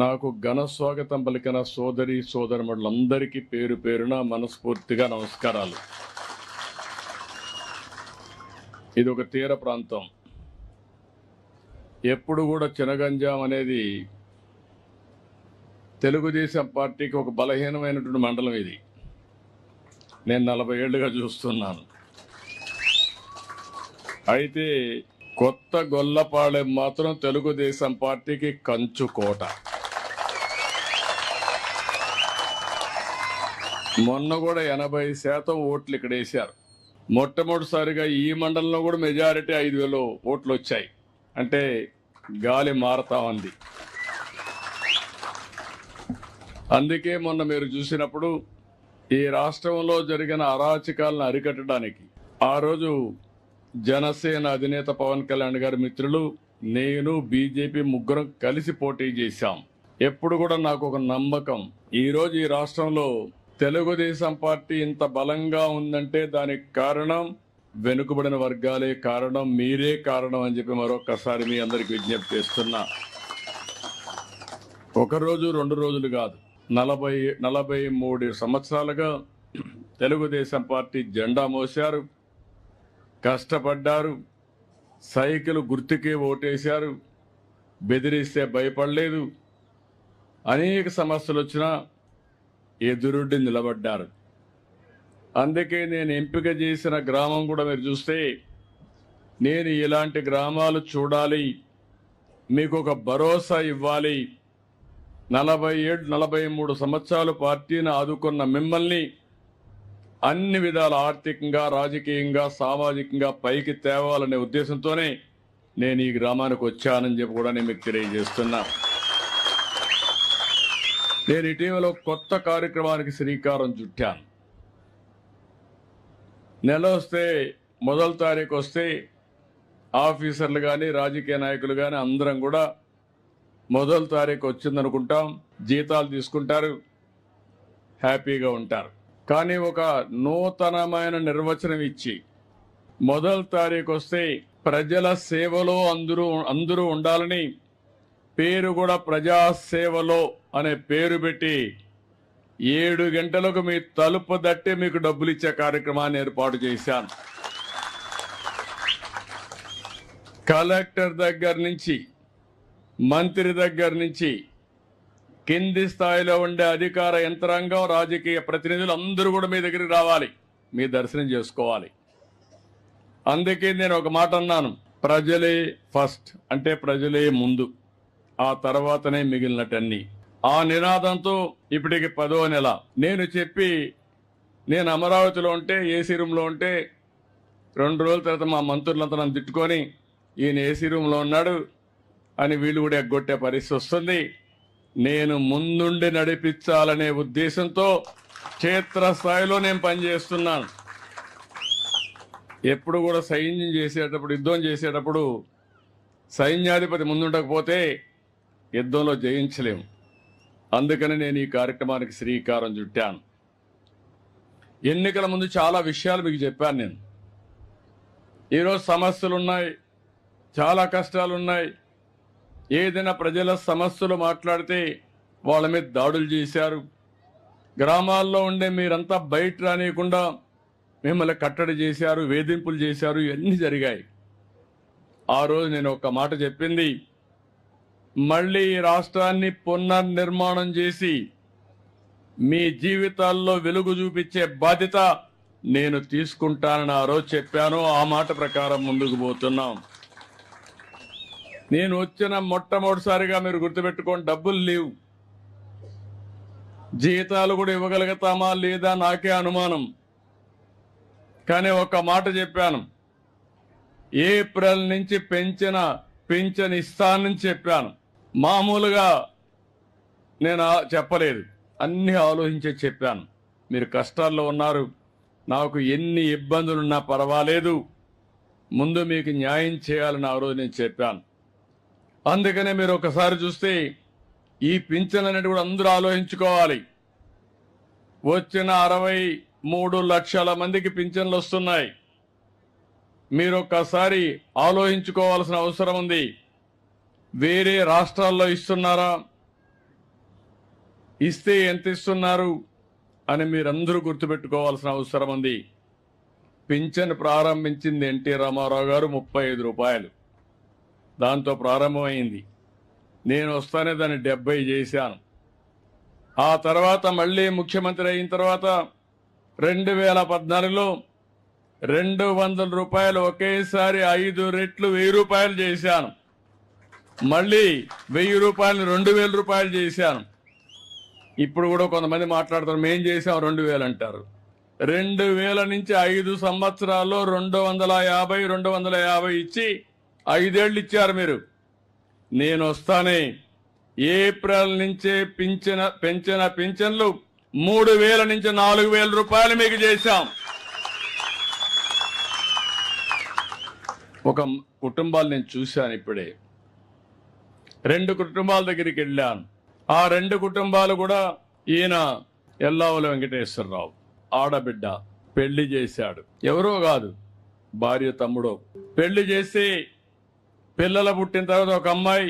నాకు ఘన స్వాగతం పలికిన సోదరి సోదరులందరికీ పేరు పేరున మనస్ఫూర్తిగా నమస్కారాలు. ఇది ఒక తీర ప్రాంతం. ఎప్పుడు కూడా చినగంజాం అనేది తెలుగుదేశం పార్టీకి ఒక బలహీనమైనటువంటి మండలం. ఇది నేను 40 ఏళ్లుగా చూస్తున్నాను. అయితే కొత్త గొల్లపాళెం మాత్రం తెలుగుదేశం పార్టీకి కంచుకోట. మొన్న కూడా 80% ఓట్లు ఇక్కడ వేశారు. మొట్టమొదటిసారిగా ఈ మండలంలో కూడా మెజారిటీ 5,000 ఓట్లు వచ్చాయి. అంటే గాలి మారతా ఉంది. అందుకే మొన్న మీరు చూసినప్పుడు ఈ రాష్ట్రంలో జరిగిన అరాచకాలను అరికట్టడానికి ఆ రోజు జనసేన అధినేత పవన్ కళ్యాణ్ గారి మిత్రులు, నేను, బీజేపీ ముగ్గురం కలిసి పోటీ చేశాం. ఎప్పుడు కూడా నాకు ఒక నమ్మకం, ఈరోజు ఈ రాష్ట్రంలో తెలుగుదేశం పార్టీ ఇంత బలంగా ఉందంటే దానికి కారణం వెనుకబడిన వర్గాలే కారణం, మీరే కారణం అని చెప్పి మరొకసారి మీ అందరికి విజ్ఞప్తి చేస్తున్నా. ఒకరోజు 2 రోజులు కాదు, 43 సంవత్సరాలుగా తెలుగుదేశం పార్టీ జెండా మోశారు, కష్టపడ్డారు, సైకిల్ గుర్తుకే ఓటేశారు, బెదిరిస్తే భయపడలేదు. అనేక సమస్యలు వచ్చినా ఎదురుడ్డి నిలబడ్డారు. అందుకే నేను ఎంపిక చేసిన గ్రామం కూడా మీరు చూస్తే, నేను ఇలాంటి గ్రామాలు చూడాలి, మీకు ఒక భరోసా ఇవ్వాలి. 43 సంవత్సరాలు పార్టీని ఆదుకున్న మిమ్మల్ని అన్ని విధాల ఆర్థికంగా, రాజకీయంగా, సామాజికంగా పైకి తేవాలనే ఉద్దేశంతోనే నేను ఈ గ్రామానికి వచ్చానని చెప్పి కూడా నేను మీకు తెలియజేస్తున్నా. నేను ఇటీవల కొత్త కార్యక్రమానికి శ్రీకారం చుట్టాను. నెల వస్తే, 1వ తారీఖు వస్తే ఆఫీసర్లు కానీ, రాజకీయ నాయకులు కానీ అందరం కూడా 1వ తారీఖు వచ్చిందనుకుంటాం, జీతాలు తీసుకుంటారు, హ్యాపీగా ఉంటారు. కానీ ఒక నూతనమైన నిర్వచనం ఇచ్చి 1వ తారీఖు వస్తే ప్రజల సేవలో అందరూ ఉండాలని, పేరు కూడా ప్రజాసేవలో అనే పేరు పెట్టి 7 గంటలకు మీ తలుపు దట్టి మీకు డబ్బులు ఇచ్చే కార్యక్రమాన్ని ఏర్పాటు చేశాను. కలెక్టర్ దగ్గర నుంచి, మంత్రి దగ్గర నుంచి, కింది స్థాయిలో ఉండే అధికార యంత్రాంగం, రాజకీయ ప్రతినిధులు అందరూ కూడా మీ దగ్గరికి రావాలి, మీ దర్శనం చేసుకోవాలి. అందుకే నేను ఒక మాట అన్నాను, ప్రజలే ఫస్ట్, అంటే ప్రజలే ముందు, ఆ తర్వాతనే మిగిలినటన్నీ. ఆ నినాదంతో ఇప్పటికి 10వ నెల నేను చెప్పి, నేను అమరావతిలో ఉంటే, ఏసీ రూమ్లో ఉంటే 2 రోజుల తర్వాత మా మంత్రులంతా నన్ను తిట్టుకొని, ఈయన ఏసీ రూమ్లో ఉన్నాడు అని వీళ్ళు కూడా ఎగ్గొట్టే పరిస్థితి వస్తుంది. నేను ముందుండి నడిపించాలనే ఉద్దేశంతో క్షేత్రస్థాయిలో నేను పనిచేస్తున్నాను. ఎప్పుడు కూడా సైన్యం చేసేటప్పుడు, యుద్ధం చేసేటప్పుడు సైన్యాధిపతి ముందుండకపోతే యుద్ధంలో జయించలేము. అందుకని నేను ఈ కార్యక్రమానికి శ్రీకారం చుట్టాను. ఎన్నికల ముందు చాలా విషయాలు మీకు చెప్పాను. నేను ఈరోజు సమస్యలు ఉన్నాయి, చాలా కష్టాలు ఉన్నాయి. ఏదైనా ప్రజల సమస్యలు మాట్లాడితే వాళ్ళ మీద దాడులు చేశారు. గ్రామాల్లో ఉండే మీరంతా బయట రానియకుండా మిమ్మల్ని కట్టడి చేశారు, వేధింపులు చేశారు, ఇవన్నీ జరిగాయి. ఆ రోజు నేను ఒక మాట చెప్పింది, మళ్ళీ ఈ రాష్ట్రాన్ని పునర్నిర్మాణం చేసి మీ జీవితాల్లో వెలుగు చూపించే బాధ్యత నేను తీసుకుంటానని ఆ రోజు చెప్పాను. ఆ మాట ప్రకారం ముందుకు పోతున్నాం. నేను వచ్చిన మొట్టమొదటిసారిగా మీరు గుర్తుపెట్టుకోండి, డబ్బులు లేవు, జీతాలు కూడా ఇవ్వగలుగుతామా లేదా నాకే అనుమానం. కానీ ఒక మాట చెప్పాను, ఏప్రిల్ నుంచి పింఛన్ ఇస్తానని చెప్పాను. మామూలుగా నేను చెప్పలేదు, అన్ని ఆలోచించే చెప్పాను. మీరు కష్టాల్లో ఉన్నారు, నాకు ఎన్ని ఇబ్బందులున్నా పర్వాలేదు, ముందు మీకు న్యాయం చేయాలని ఆ రోజు నేను చెప్పాను. అందుకనే మీరు ఒకసారి చూస్తే ఈ పింఛన్ అనేది కూడా అందరూ ఆలోచించుకోవాలి. వచ్చిన 63 లక్షల మందికి పింఛన్లు వస్తున్నాయి. మీరు ఒక్కసారి ఆలోచించుకోవాల్సిన అవసరం ఉంది. వేరే రాష్ట్రాల్లో ఇస్తున్నారా, ఇస్తే ఎంత ఇస్తున్నారు అని మీరందరూ గుర్తుపెట్టుకోవాల్సిన అవసరం ఉంది. పింఛన్ ప్రారంభించింది ఎన్టీ రామారావు గారు 35 రూపాయలు, దాంతో ప్రారంభమైంది. నేను వస్తానే దాన్ని 70 చేశాను. ఆ తర్వాత మళ్ళీ ముఖ్యమంత్రి అయిన తర్వాత 2014లో 200 రూపాయలు ఒకేసారి 5 రెట్లు 1000 రూపాయలు చేశాను. మళ్ళీ 1000 రూపాయలు 2000 రూపాయలు చేశాను. ఇప్పుడు కూడా కొంతమంది మాట్లాడతారు మేం చేసాం 2000 అంటారు. 2000 నుంచి 5 సంవత్సరాల్లో 250 ఇచ్చి 5 ఏళ్ళు ఇచ్చారు మీరు. నేను వస్తానే ఏప్రిల్ నుంచే పెంచిన పింఛన్లు 3000 నుంచి 4000 రూపాయలు మీకు చేశాం. ఒక కుటుంబాలు నేను చూశాను ఇప్పుడే, 2 కుటుంబాల దగ్గరికి వెళ్ళాను. ఆ 2 కుటుంబాలు కూడా ఈయన ఎల్లావుల వెంకటేశ్వరరావు ఆడబిడ్డ పెళ్లి చేశాడు. ఎవరో కాదు, భార్య తమ్ముడో. పెళ్లి చేసి పిల్లలు పుట్టిన తర్వాత ఒక అమ్మాయి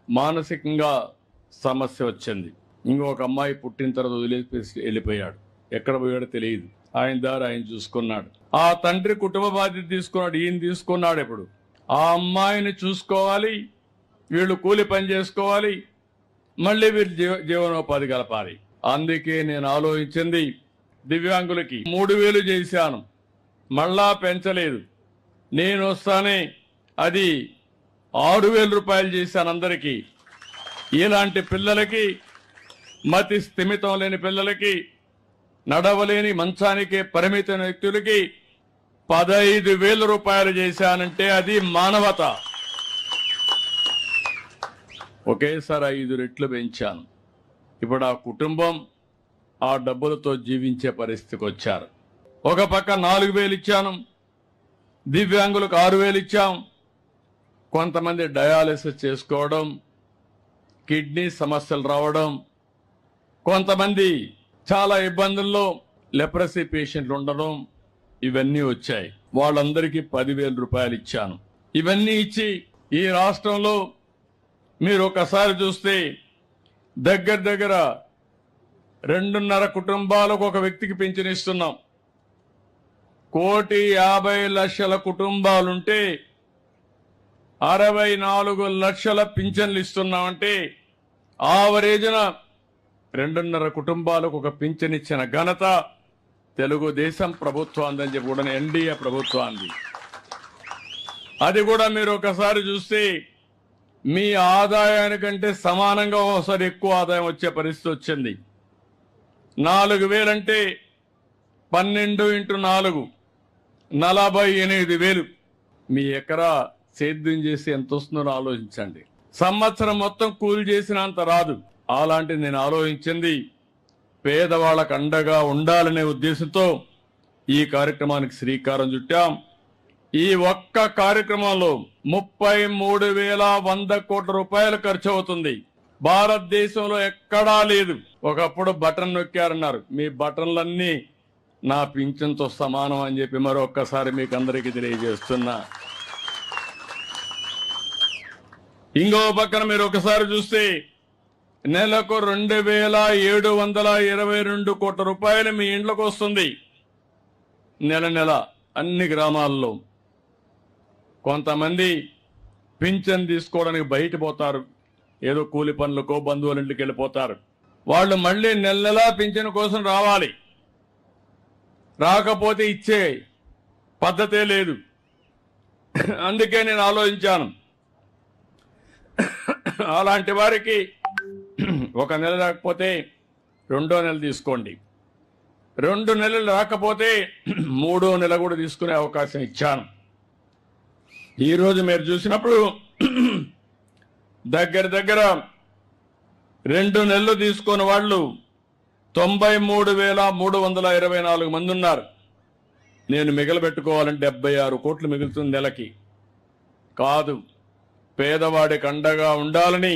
మానసికంగా సమస్య వచ్చింది. ఇంకొక అమ్మాయి పుట్టిన తర్వాత వదిలేసి వెళ్ళిపోయాడు. ఎక్కడ పోయాడో తెలియదు. ఆయన దారి ఆయన చూసుకున్నాడు. ఆ తండ్రి కుటుంబ బాధ్యత తీసుకున్నాడు, ఈయన తీసుకున్నాడు. ఇప్పుడు ఆ అమ్మాయిని చూసుకోవాలి, వీళ్ళు కూలి పని చేసుకోవాలి, మళ్ళీ వీళ్ళు జీవనోపాధి కలపాలి. అందుకే నేను ఆలోచించింది దివ్యాంగులకి 3000 చేశాను, మళ్ళా పెంచలేదు. నేను వస్తానే అది 6000 రూపాయలు చేశాను అందరికీ. ఇలాంటి పిల్లలకి, మతి స్థిమితం లేని పిల్లలకి, నడవలేని మంచానికే పరిమితమైన వ్యక్తులకి 15,000 రూపాయలు చేశానంటే అది మానవత. ఒకేసారి 5 రెట్లు పెంచాను. ఇప్పుడు ఆ కుటుంబం ఆ డబ్బులతో జీవించే పరిస్థితికి వచ్చారు. ఒక పక్క 4,000 ఇచ్చాను, దివ్యాంగులకు 6,000 ఇచ్చాం. కొంతమంది డయాలసిస్ చేసుకోవడం, కిడ్నీ సమస్యలు రావడం, కొంతమంది చాలా ఇబ్బందుల్లో లెప్రసీ పేషెంట్లు ఉండడం, ఇవన్నీ వచ్చాయి. వాళ్ళందరికీ 10,000 రూపాయలు ఇచ్చాను. ఇవన్నీ ఇచ్చి ఈ రాష్ట్రంలో మీరు ఒకసారి చూస్తే దగ్గర 2.5 కుటుంబాలకు ఒక వ్యక్తికి పింఛన్ ఇస్తున్నాం. 1,50,00,000 కుటుంబాలుంటే 64 లక్షల పింఛన్లు ఇస్తున్నామంటే ఆవరేజ్న 2.5 కుటుంబాలకు ఒక పింఛన్ ఇచ్చిన ఘనత తెలుగుదేశం ప్రభుత్వాన్ని చెప్పి కూడా ఎన్డీఏ ప్రభుత్వాన్ని. అది కూడా మీరు ఒకసారి చూస్తే మీ ఆదాయానికంటే సమానంగా ఒకసారి ఎక్కువ ఆదాయం వచ్చే పరిస్థితి వచ్చింది. 4,000 అంటే 12 × 4 48,000. మీ ఎకరా సేద్యం చేసి ఎంత వస్తుందో ఆలోచించండి. సంవత్సరం మొత్తం కూలి చేసినంత రాదు. అలాంటిది నేను ఆలోచించింది పేదవాళ్ళకు అండగా ఉండాలనే ఉద్దేశంతో ఈ కార్యక్రమానికి శ్రీకారం చుట్టాం. ఈ ఒక్క కార్యక్రమంలో 33,100 కోట్ల రూపాయలు ఖర్చు అవుతుంది. భారతదేశంలో ఎక్కడా లేదు. ఒకప్పుడు బటన్ నొక్కారన్నారు, మీ బటన్లన్నీ నా పింఛన్తో సమానం అని చెప్పి మరొక్కసారి మీకు అందరికీ తెలియజేస్తున్నా. ఇంకో పక్కన మీరు ఒకసారి చూస్తే నెలకు 2,722 కోట్ల రూపాయలు మీ ఇంట్లోకి వస్తుంది నెల అన్ని గ్రామాల్లో. కొంతమంది పింఛన్ తీసుకోవడానికి బయట పోతారు, ఏదో కూలి పనులకో బంధువుల ఇంటికి వెళ్ళిపోతారు. వాళ్ళు మళ్ళీ నెల పింఛన్ కోసం రావాలి. రాకపోతే ఇచ్చే పద్ధతే లేదు. అందుకే నేను ఆలోచించాను, అలాంటి వారికి 1 నెల రాకపోతే 2వ నెల తీసుకోండి, 2 నెలలు రాకపోతే 3వ నెల కూడా తీసుకునే అవకాశం ఇచ్చాను. ఈరోజు మీరు చూసినప్పుడు దగ్గర 2 నెలలు తీసుకున్న వాళ్ళు 93,324 మంది ఉన్నారు. నేను మిగలబెట్టుకోవాలంటే 76 కోట్లు మిగులుతుంది నెలకి. కాదు, పేదవాడికి అండగా ఉండాలని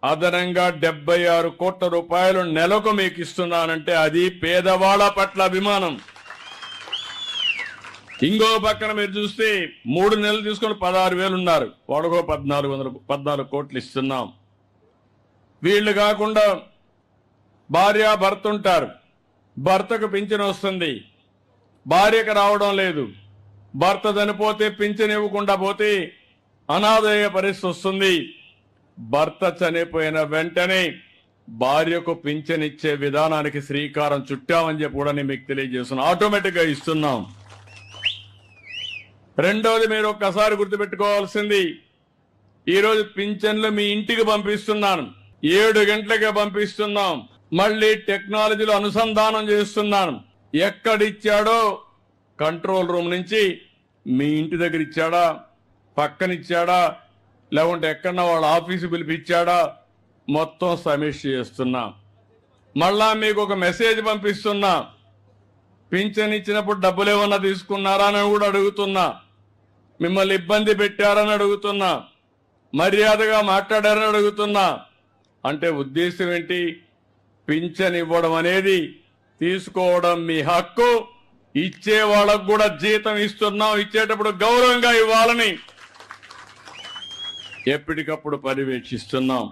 అదనంగా 76 కోట్ల రూపాయలు నెలకు మీకు ఇస్తున్నానంటే అది పేదవాళ్ళ పట్ల అభిమానం. ఇంకో పక్కన మీరు చూస్తే 3 నెలలు తీసుకొని 16,000 ఉన్నారు, వాడుకో 14 కోట్లు ఇస్తున్నాం. వీళ్ళు కాకుండా భార్య భర్త ఉంటారు. భర్తకు పింఛన్ వస్తుంది, భార్యకు రావడం లేదు. భర్త చనిపోతే పింఛన్ ఇవ్వకుండా పోతే అనాథయ్యే పరిస్థితి వస్తుంది. భర్త చనిపోయిన వెంటనే భార్యకు పింఛన్ ఇచ్చే విధానానికి శ్రీకారం చుట్టామని చెప్పి కూడా నేను మీకు తెలియజేస్తున్నాను. ఆటోమేటిక్గా ఇస్తున్నాం. రెండవది, మీరు ఒక్కసారి గుర్తుపెట్టుకోవాల్సింది, ఈరోజు పింఛన్లు మీ ఇంటికి పంపిస్తున్నాను. 7 గంటలకే పంపిస్తున్నాం. మళ్ళీ టెక్నాలజీలో అనుసంధానం చేస్తున్నాను. ఎక్కడిచ్చాడో కంట్రోల్ రూమ్ నుంచి మీ ఇంటి దగ్గర ఇచ్చాడా, పక్కనిచ్చాడా, లేకుంటే ఎక్కడన్నా వాళ్ళ ఆఫీసు పిలిపిచ్చాడా, మొత్తం సమీక్ష చేస్తున్నా. మళ్ళా మీకు ఒక మెసేజ్ పంపిస్తున్నా. పింఛన్ ఇచ్చినప్పుడు డబ్బులు ఏమన్నా తీసుకున్నారా అని కూడా అడుగుతున్నా. మిమ్మల్ని ఇబ్బంది పెట్టారని అడుగుతున్నా. మర్యాదగా మాట్లాడారని అడుగుతున్నా. అంటే ఉద్దేశం ఏంటి? పింఛన్ ఇవ్వడం అనేది తీసుకోవడం మీ హక్కు. ఇచ్చే వాళ్ళకు కూడా జీతం ఇస్తున్నాం. ఇచ్చేటప్పుడు గౌరవంగా ఇవ్వాలని ఎప్పటికప్పుడు పర్యవేక్షిస్తున్నాం.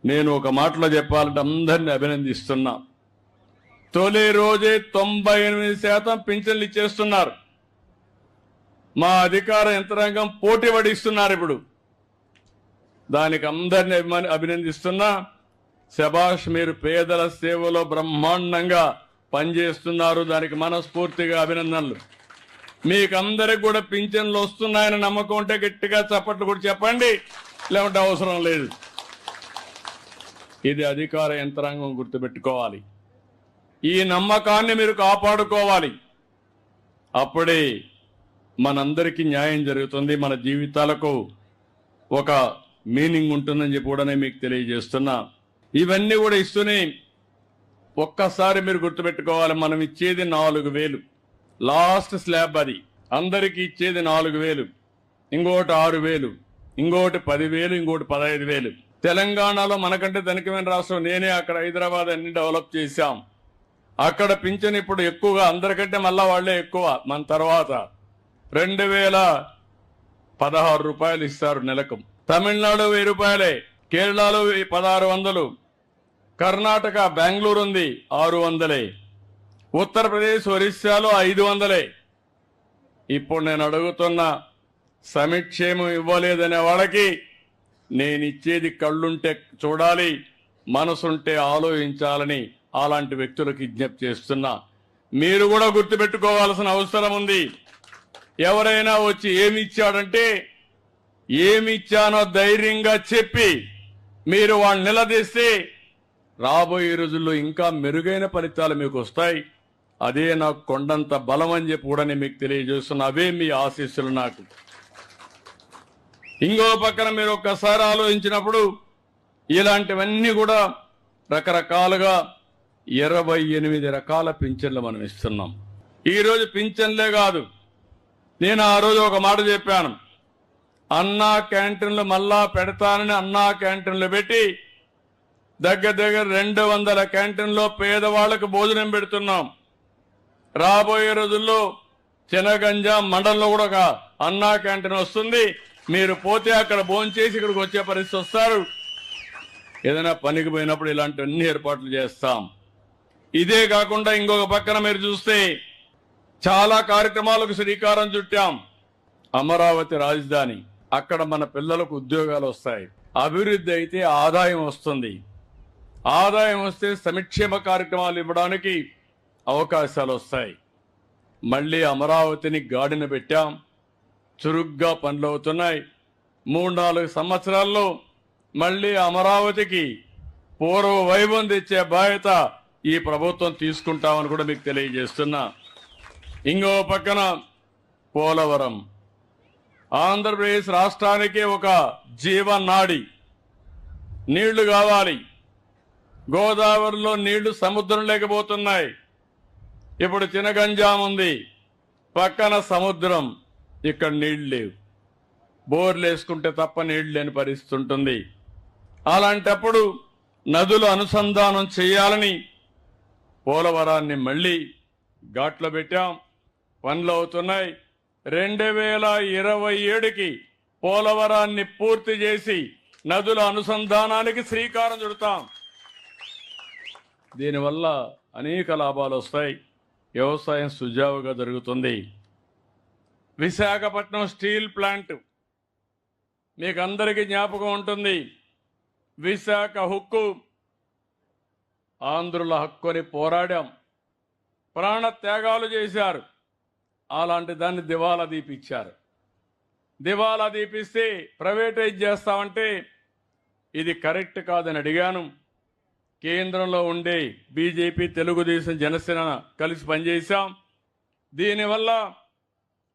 నేను ఒక మాటలో చెప్పాలంటే అందరినీ అభినందిస్తున్నా. తొలి రోజే 98% పింఛన్లు ఇచ్చేస్తున్నారు. మా అధికార యంత్రాంగం పోటీ పడిస్తున్నారు. ఇప్పుడు దానికి అందరినీ అభినందిస్తున్నా. శభాష్, మీరు పేదల సేవలో బ్రహ్మాండంగా పనిచేస్తున్నారు. దానికి మనస్ఫూర్తిగా అభినందనలు. మీకందరికి కూడా పింఛన్లు వస్తున్నాయని నమ్మకం ఉంటే గట్టిగా చప్పట్లు కూడా చెప్పండి, లేకుంటే అవసరం లేదు. ఇది అధికార యంత్రాంగం గుర్తుపెట్టుకోవాలి. ఈ నమ్మకాన్ని మీరు కాపాడుకోవాలి. అప్పుడే మనందరికీ న్యాయం జరుగుతుంది. మన జీవితాలకు ఒక మీనింగ్ ఉంటుందని చెప్పి కూడా నేను మీకు తెలియజేస్తున్నా. ఇవన్నీ కూడా ఇస్తూనే ఒక్కసారి మీరు గుర్తుపెట్టుకోవాలి, మనం ఇచ్చేది 4000. లాస్ట్ స్లాబ్ అది. అందరికీ ఇచ్చేది 4000, ఇంకోటి 6000, ఇంకోటి 10,000, ఇంకోటి 15,000. తెలంగాణలో మనకంటే ధనికమైన రాష్ట్రం. నేనే అక్కడ హైదరాబాద్ అన్ని డెవలప్ చేశాం. అక్కడ పింఛన్ ఇప్పుడు ఎక్కువగా, అందరికంటే మళ్ళా వాళ్లే ఎక్కువ. మన తర్వాత 2016 రూపాయలు ఇస్తారు నెలకు. తమిళనాడు 1000 రూపాయలే, కేరళలో 1600, కర్ణాటక బెంగళూరు ఉంది 600, ఉత్తరప్రదేశ్ ఒరిస్సాలో 500. ఇప్పుడు నేను అడుగుతున్న, సంక్షేమం ఇవ్వలేదనే వాళ్ళకి నేను ఇచ్చేది కళ్ళుంటే చూడాలి, మనసుంటే ఆలోచించాలని అలాంటి వ్యక్తులకు విజ్ఞప్తి చేస్తున్నా. మీరు కూడా గుర్తుపెట్టుకోవాల్సిన అవసరం ఉంది. ఎవరైనా వచ్చి ఏమి ఇచ్చాడంటే ఏమి ఇచ్చానో ధైర్యంగా చెప్పి మీరు వాళ్ళని నిలదీస్తే రాబోయే రోజుల్లో ఇంకా మెరుగైన ఫలితాలు మీకు వస్తాయి. అదే నాకు కొండంత బలం అని చెప్పి కూడా నేను మీకు తెలియజేస్తున్నా. అవే మీ ఆశీస్సులు నాకు. ఇంకో పక్కన మీరు ఒక్కసారి ఆలోచించినప్పుడు ఇలాంటివన్నీ కూడా రకరకాలుగా 28 రకాల పింఛన్లు మనం ఇస్తున్నాం. ఈరోజు పింఛన్లే కాదు, నేను ఆ రోజు ఒక మాట చెప్పాను. అన్నా క్యాంటీన్లు మళ్ళా పెడతానని అన్నా క్యాంటీన్లు పెట్టి దగ్గర 200 క్యాంటీన్లో పేదవాళ్లకు భోజనం పెడుతున్నాం. రాబోయే రోజుల్లో చినగంజ మండలంలో కూడా ఒక అన్నా క్యాంటీన్ వస్తుంది. మీరు పోతే అక్కడ భోంచేసి ఇక్కడికి వచ్చే పరిస్థితి వస్తారు. ఏదైనా పనికి పోయినప్పుడు ఇలాంటివన్నీ ఏర్పాట్లు చేస్తాం. ఇదే కాకుండా ఇంకొక పక్కన మీరు చూస్తే చాలా కార్యక్రమాలకు శ్రీకారం చుట్టాం. అమరావతి రాజధాని, అక్కడ మన పిల్లలకు ఉద్యోగాలు వస్తాయి. అభివృద్ధి అయితే ఆదాయం వస్తుంది. ఆదాయం వస్తే సంక్షేమ కార్యక్రమాలు ఇవ్వడానికి అవకాశాలు వస్తాయి. మళ్ళీ అమరావతిని గాడిన పెట్టాం. చురుగ్గా పనులు అవుతున్నాయి. 3-4 సంవత్సరాల్లో మళ్ళీ అమరావతికి పూర్వ వైభవం తెచ్చే బాధ్యత ఈ ప్రభుత్వం తీసుకుంటామని కూడా మీకు తెలియజేస్తున్నా. ఇంకో పక్కన పోలవరం, ఆంధ్రప్రదేశ్ రాష్ట్రానికి ఒక జీవనాడి. నీళ్లు కావాలి. గోదావరిలో నీళ్లు సముద్రం లేకపోతున్నాయి. ఇప్పుడు చినగంజాం ఉంది, పక్కన సముద్రం, ఇక్కడ నీళ్లు లేవు. బోర్లు వేసుకుంటే తప్ప నీళ్లు లేని పరిస్థితి ఉంటుంది. అలాంటప్పుడు నదులు అనుసంధానం చేయాలని పోలవరాన్ని మళ్ళీ ఘాట్లో పెట్టాం. పనులు అవుతున్నాయి. 2027కి పోలవరాన్ని పూర్తి చేసి నదుల అనుసంధానానికి శ్రీకారం చుడతాం. దీనివల్ల అనేక లాభాలు వస్తాయి. వ్యవసాయం సుజావుగా జరుగుతుంది. విశాఖపట్నం స్టీల్ ప్లాంట్ మీకు అందరికీ జ్ఞాపకం ఉంటుంది. విశాఖ హక్కు, ఆంధ్రుల హక్కు అని పోరాడాం, ప్రాణ త్యాగాలు చేశారు. అలాంటి దాన్ని దివాలా దీపిచ్చారు. దివాలా దీపిస్తే ప్రైవేటైజ్ చేస్తామంటే ఇది కరెక్ట్ కాదని అడిగాను. కేంద్రంలో ఉండే బీజేపీ, తెలుగుదేశం, జనసేన కలిసి పనిచేశాం. దీనివల్ల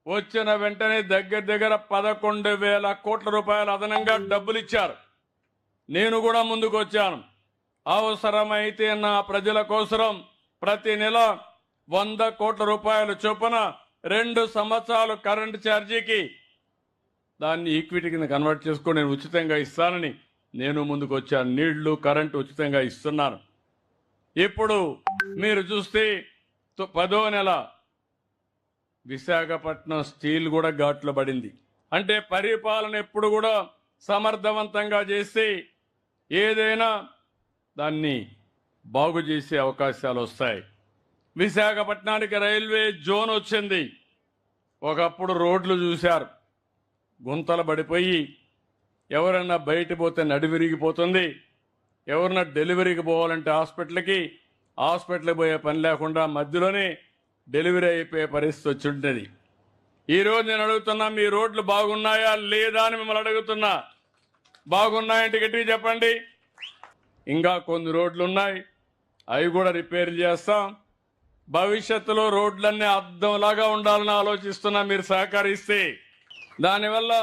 వచ్చిన వెంటనే దగ్గర 11,000 కోట్ల రూపాయలు అదనంగా డబ్బులు ఇచ్చారు. నేను కూడా ముందుకు వచ్చాను. అవసరమైతే నా ప్రజల కోసం ప్రతి నెల 100 కోట్ల రూపాయలు చొప్పున 2 సంవత్సరాలు కరెంటు ఛార్జీకి దాన్ని ఈక్విటీ కింద కన్వర్ట్ చేసుకొని నేను ఉచితంగా ఇస్తానని నేను ముందుకు వచ్చాను. నీళ్లు, కరెంటు ఉచితంగా ఇస్తున్నాను. ఇప్పుడు మీరు చూస్తే 10వ నెల విశాఖపట్నం స్టీల్ కూడా ఘాట్లో పడింది. అంటే పరిపాలన ఎప్పుడు కూడా సమర్థవంతంగా చేసి ఏదైనా దాన్ని బాగు చేసే అవకాశాలు వస్తాయి. విశాఖపట్నానికి రైల్వే జోన్ వచ్చింది. ఒకప్పుడు రోడ్లు చూశారు, గుంతలు పడిపోయి ఎవరన్నా బయట పోతే నడి విరిగిపోతుంది. ఎవరన్నా డెలివరీకి పోవాలంటే హాస్పిటల్కి పోయే పని లేకుండా మధ్యలోనే డెలివరీ అయిపోయే పరిస్థితి వచ్చి ఉంటుంది. ఈరోజు నేను అడుగుతున్నా, మీ రోడ్లు బాగున్నాయా లేదా అని మిమ్మల్ని అడుగుతున్నా. బాగున్నాయంటే గట్టిగా చెప్పండి. ఇంకా కొన్ని రోడ్లు ఉన్నాయి, అవి కూడా రిపేర్ చేస్తాం. భవిష్యత్తులో రోడ్లన్నీ అద్దంలాగా ఉండాలని ఆలోచిస్తున్నా. మీరు సహకరిస్తే దానివల్ల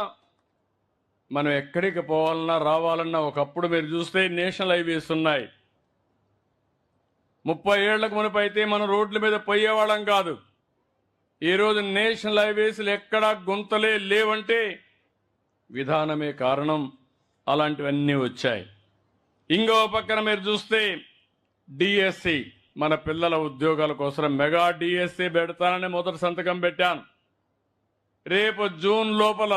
మనం ఎక్కడికి పోవాలన్నా రావాలన్నా, ఒకప్పుడు మీరు చూస్తే నేషనల్ హైవేస్ ఉన్నాయి. 30 ఏళ్లకు మునుపు అయితే మనం రోడ్ల మీద పోయేవాళ్ళం కాదు. ఈరోజు నేషనల్ హైవేస్లు ఎక్కడా గుంతలే లేవంటే విధానమే కారణం. అలాంటివన్నీ వచ్చాయి. ఇంకో పక్కన మీరు చూస్తే డిఎస్సి, మన పిల్లల ఉద్యోగాల కోసం మెగా డిఎస్సి పెడతానని మొదటి సంతకం పెట్టాను. రేపు జూన్ లోపల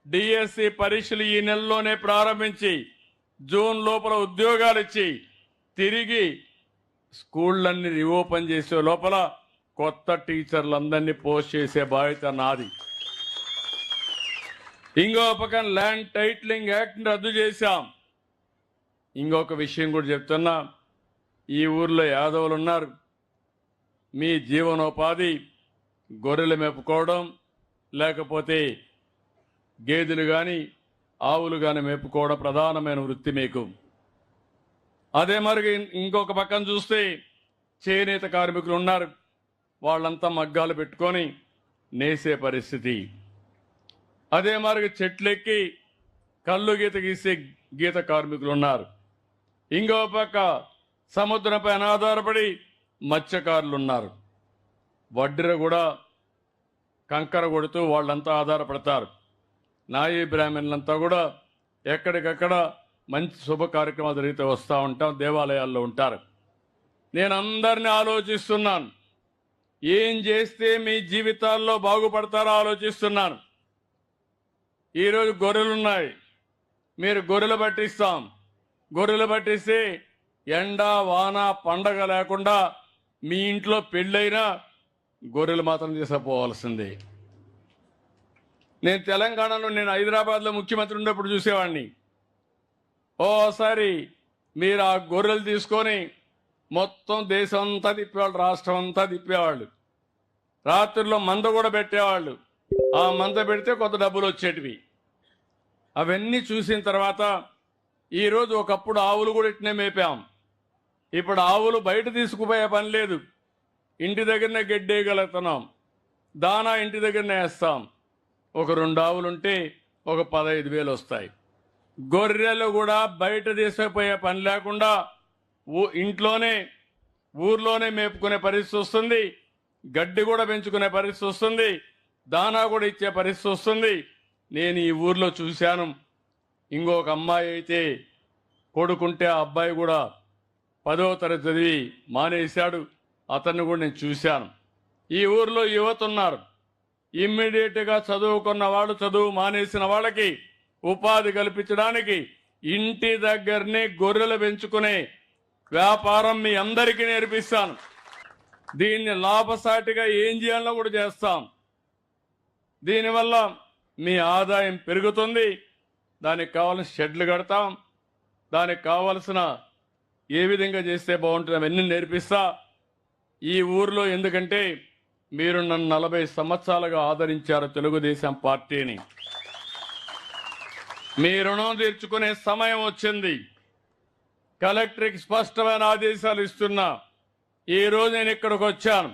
డిఎస్సి పరీక్షలు ఈ నెలలోనే ప్రారంభించి జూన్ లోపల ఉద్యోగాలు ఇచ్చి తిరిగి స్కూళ్ళన్నీ రీఓపెన్ చేసే లోపల కొత్త టీచర్లందరినీ పోస్ట్ చేసే బాధ్యత నాది. ఇంకో పక్కన ల్యాండ్ టైటిలింగ్ యాక్ట్ని రద్దు చేశాం. ఇంకొక విషయం కూడా చెప్తున్నా, ఈ ఊర్లో యాదవులు ఉన్నారు. మీ జీవనోపాధి గొర్రెలు మేపుకోవడం, లేకపోతే గేదెలు కానీ ఆవులు కానీ మేపుకోవడం ప్రధానమైన వృత్తి మీకు. అదే మరి ఇంకొక పక్కన చూస్తే చేనేత కార్మికులు ఉన్నారు. వాళ్ళంతా మగ్గాలు పెట్టుకొని నేసే పరిస్థితి. అదే మరి చెట్లెక్కి కళ్ళు గీత గీసే గీత కార్మికులు ఉన్నారు. ఇంకో పక్క సముద్రంపై ఆధారపడి మత్స్యకారులు ఉన్నారు. వడ్డీర కూడా కంకర కొడుతూ వాళ్ళంతా ఆధారపడతారు. నాయీ బ్రాహ్మణులంతా కూడా ఎక్కడికక్కడ మంచి శుభ కార్యక్రమాలు జరిగితే వస్తూ ఉంటాం, దేవాలయాల్లో ఉంటారు. నేను అందరినీ ఆలోచిస్తున్నాను, ఏం చేస్తే మీ జీవితాల్లో బాగుపడతారో ఆలోచిస్తున్నాను. ఈరోజు గొర్రెలున్నాయి, మీరు గొర్రెలు పట్టిస్తాం. గొర్రెలు పట్టిస్తే ఎండ వాన పండగ లేకుండా మీ ఇంట్లో పెళ్ళైనా గొర్రెలు మాత్రం తీసుకుపోవాల్సిందే. నేను తెలంగాణలో, నేను హైదరాబాద్లో ముఖ్యమంత్రి ఉన్నప్పుడు చూసేవాడిని. ఓసారి మీరు ఆ గొర్రెలు తీసుకొని మొత్తం దేశం అంతా తిప్పేవాళ్ళు, రాష్ట్రం అంతా తిప్పేవాళ్ళు. రాత్రుల్లో మంద కూడా పెట్టేవాళ్ళు. ఆ మంద పెడితే కొంత డబ్బులు వచ్చేటివి. అవన్నీ చూసిన తర్వాత ఈరోజు, ఒకప్పుడు ఆవులు కూడా ఇట్నే మేపాం. ఇప్పుడు ఆవులు బయట తీసుకుపోయే పని లేదు, ఇంటి దగ్గరనే గడ్డేయగలుగుతున్నాం. దానా ఇంటి దగ్గరనే వేస్తాం. ఒక 2 ఆవులుంటే ఒక 15,000 వస్తాయి. గొర్రెలు కూడా బయట తీసుకుపోయే పని లేకుండా ఇంట్లోనే ఊర్లోనే మేపుకునే పరిస్థితి వస్తుంది. గడ్డి కూడా పెంచుకునే పరిస్థితి వస్తుంది. దానా కూడా ఇచ్చే పరిస్థితి వస్తుంది. నేను ఈ ఊర్లో చూశాను. ఇంకొక అమ్మాయి అయితే కొడుకుంటే ఆ అబ్బాయి కూడా 10వ తరగతి చదివి మానేశాడు. అతన్ని కూడా నేను చూశాను. ఈ ఊర్లో యువత ఉన్నారు. ఇమ్మీడియట్గా చదువుకున్న వాళ్ళు, చదువు మానేసిన వాళ్ళకి ఉపాధి కల్పించడానికి ఇంటి దగ్గరనే గొర్రెలు పెంచుకునే వ్యాపారం మీ అందరికీ నేర్పిస్తాను. దీన్ని లాభసాటిగా ఏం చేయాలో కూడా చేస్తాం. దీనివల్ల మీ ఆదాయం పెరుగుతుంది. దానికి కావాల్సిన షెడ్లు కడతాం. దానికి కావలసిన ఏ విధంగా చేస్తే బాగుంటుంది అవన్నీ నేర్పిస్తా. ఈ ఊర్లో ఎందుకంటే మీరు నన్ను 40 సంవత్సరాలుగా ఆదరించారు తెలుగుదేశం పార్టీని. మీ రుణం తీర్చుకునే సమయం వచ్చింది. కలెక్టర్కి స్పష్టమైన ఆదేశాలు ఇస్తున్నా. ఈ రోజు నేను ఇక్కడికి వచ్చాను.